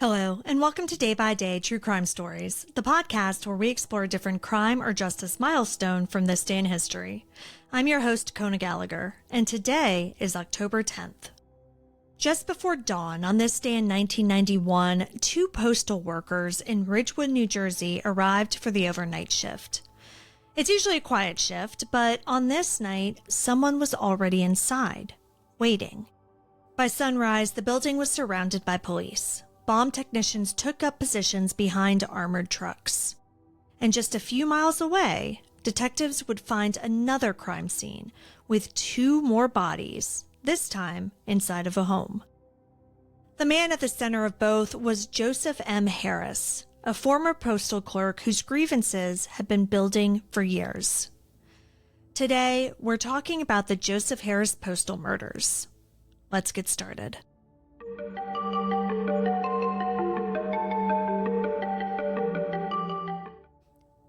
Hello, and welcome to Day by Day True Crime Stories, the podcast where we explore a different crime or justice milestone from this day in history. I'm your host, Kona Gallagher, and today is October 10th. Just before dawn on this day in 1991, two postal workers in Ridgewood, New Jersey arrived for the overnight shift. It's usually a quiet shift, but on this night, someone was already inside, waiting. By sunrise, the building was surrounded by police. Bomb technicians took up positions behind armored trucks. And just a few miles away, detectives would find another crime scene with two more bodies, this time inside of a home. The man at the center of both was Joseph M. Harris, a former postal clerk whose grievances had been building for years. Today, we're talking about the Joseph Harris postal murders. Let's get started.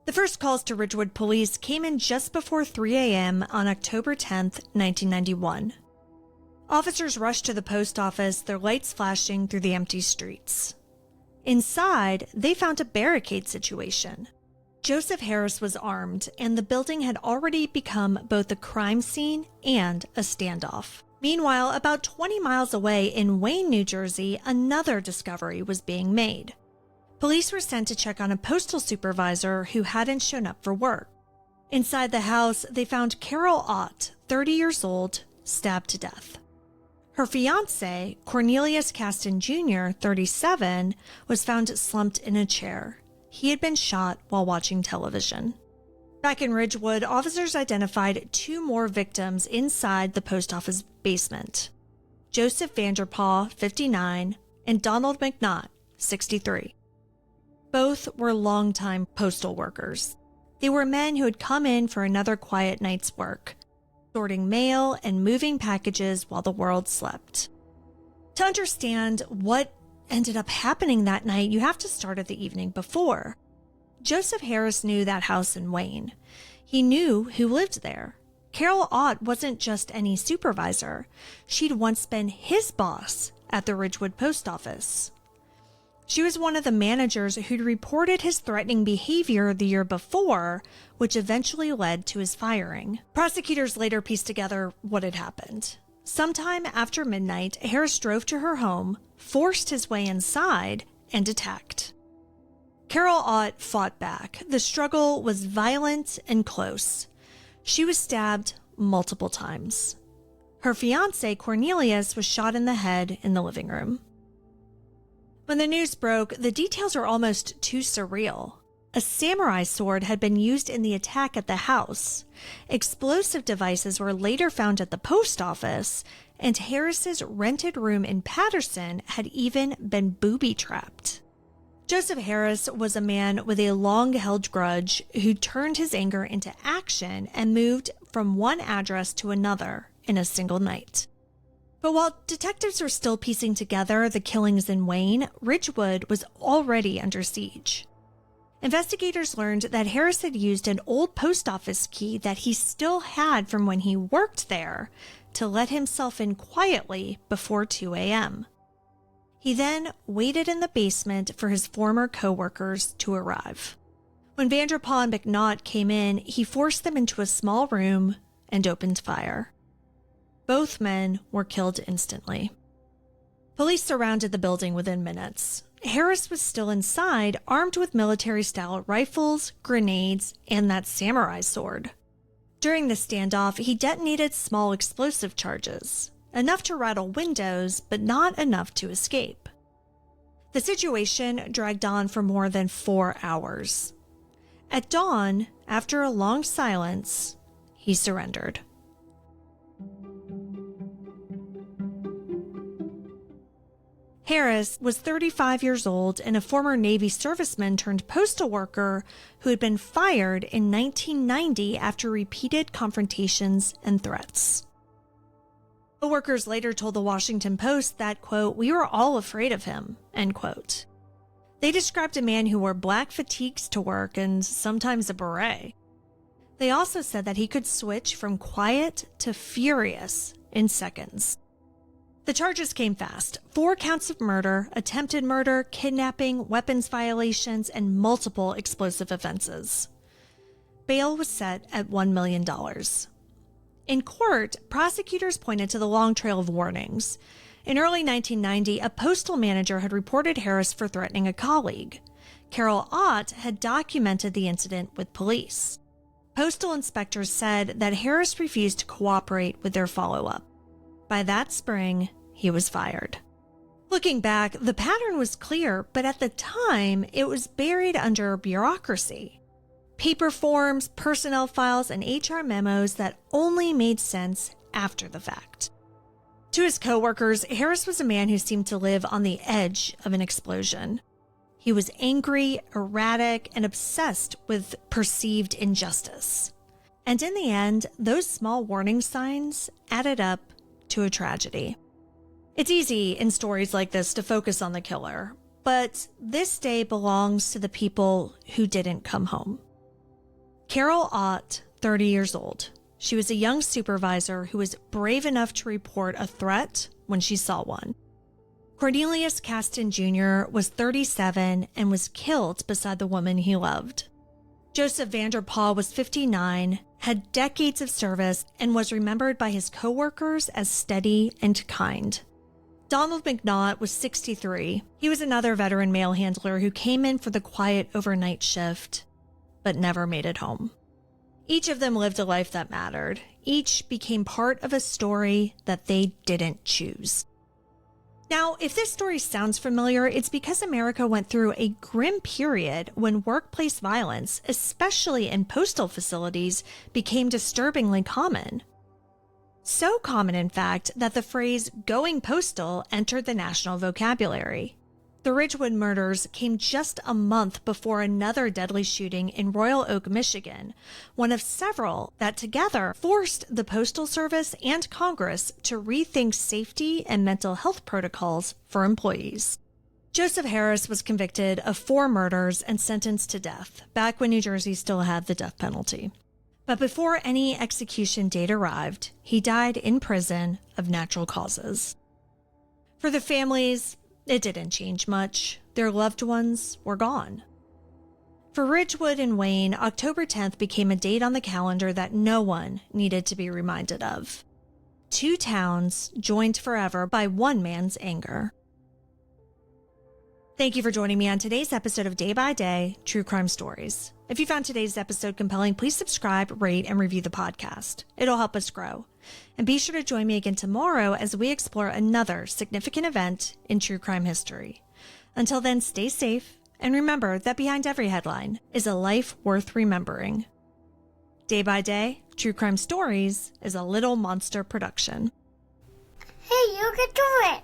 The first calls to Ridgewood police came in just before 3 a.m. on October 10th, 1991. Officers rushed to the post office, their lights flashing through the empty streets. Inside, they found a barricade situation. Joseph Harris was armed, and the building had already become both a crime scene and a standoff. Meanwhile, about 20 miles away in Wayne, New Jersey, another discovery was being made. Police were sent to check on a postal supervisor who hadn't shown up for work. Inside the house, they found Carol Ott, 30 years old, stabbed to death. Her fiancé, Cornelius Caston Jr., 37, was found slumped in a chair. He had been shot while watching television. Back in Ridgewood, officers identified two more victims inside the post office basement: Joseph Vanderpaw, 59, and Donald McNaught, 63. Both were longtime postal workers. They were men who had come in for another quiet night's work, sorting mail and moving packages while the world slept. To understand what ended up happening that night, you have to start at the evening before. Joseph Harris knew that house in Wayne. He knew who lived there. Carol Ott wasn't just any supervisor. She'd once been his boss at the Ridgewood post office. She was one of the managers who'd reported his threatening behavior the year before, which eventually led to his firing. Prosecutors later pieced together what had happened. Sometime after midnight, Harris drove to her home, forced his way inside, and attacked. Carol Ott fought back. The struggle was violent and close. She was stabbed multiple times. Her fiancé, Cornelius, was shot in the head in the living room. When the news broke, the details were almost too surreal. A samurai sword had been used in the attack at the house. Explosive devices were later found at the post office, and Harris's rented room in Patterson had even been booby-trapped. Joseph Harris was a man with a long-held grudge who turned his anger into action and moved from one address to another in a single night. But while detectives were still piecing together the killings in Wayne, Ridgewood was already under siege. Investigators learned that Harris had used an old post office key that he still had from when he worked there to let himself in quietly before 2 a.m. He then waited in the basement for his former co-workers to arrive. When Vanderpaw and McNaught came in, he forced them into a small room and opened fire. Both men were killed instantly. Police surrounded the building within minutes. Harris was still inside, armed with military-style rifles, grenades, and that samurai sword. During the standoff, he detonated small explosive charges, enough to rattle windows, but not enough to escape. The situation dragged on for more than 4 hours. At dawn, after a long silence, he surrendered. Harris was 35 years old and a former Navy serviceman turned postal worker who had been fired in 1990 after repeated confrontations and threats. The workers later told the Washington Post that, quote, "We were all afraid of him," end quote. They described a man who wore black fatigues to work and sometimes a beret. They also said that he could switch from quiet to furious in seconds. The charges came fast: 4 counts of murder, attempted murder, kidnapping, weapons violations, and multiple explosive offenses. Bail was set at $1 million. In court, prosecutors pointed to the long trail of warnings. In early 1990, a postal manager had reported Harris for threatening a colleague. Carol Ott had documented the incident with police. Postal inspectors said that Harris refused to cooperate with their follow-up. By that spring, he was fired. Looking back, the pattern was clear, but at the time, it was buried under bureaucracy. Paper forms, personnel files, and HR memos that only made sense after the fact. To his coworkers, Harris was a man who seemed to live on the edge of an explosion. He was angry, erratic, and obsessed with perceived injustice. And in the end, those small warning signs added up to a tragedy. It's easy in stories like this to focus on the killer, but this day belongs to the people who didn't come home. Carol Ott, 30 years old. She was a young supervisor who was brave enough to report a threat when she saw one. Cornelius Caston Jr. was 37 and was killed beside the woman he loved. Joseph Vanderpaul was 59, had decades of service, and was remembered by his coworkers as steady and kind. Donald McNaught was 63. He was another veteran mail handler who came in for the quiet overnight shift, but never made it home. Each of them lived a life that mattered. Each became part of a story that they didn't choose. Now, if this story sounds familiar, it's because America went through a grim period when workplace violence, especially in postal facilities, became disturbingly common. So common, in fact, that the phrase "going postal" entered the national vocabulary. The Ridgewood murders came just a month before another deadly shooting in Royal Oak, Michigan, one of several that together forced the Postal Service and Congress to rethink safety and mental health protocols for employees. Joseph Harris was convicted of 4 murders and sentenced to death, back when New Jersey still had the death penalty. But before any execution date arrived, he died in prison of natural causes. For the families, it didn't change much. Their loved ones were gone. For Ridgewood and Wayne, October 10th became a date on the calendar that no one needed to be reminded of. 2 towns joined forever by one man's anger. Thank you for joining me on today's episode of Day by Day True Crime Stories. If you found today's episode compelling, please subscribe, rate, and review the podcast. It'll help us grow. And be sure to join me again tomorrow as we explore another significant event in true crime history. Until then, stay safe, and remember that behind every headline is a life worth remembering. Day by Day True Crime Stories is a Little Monster production. Hey, you can do it!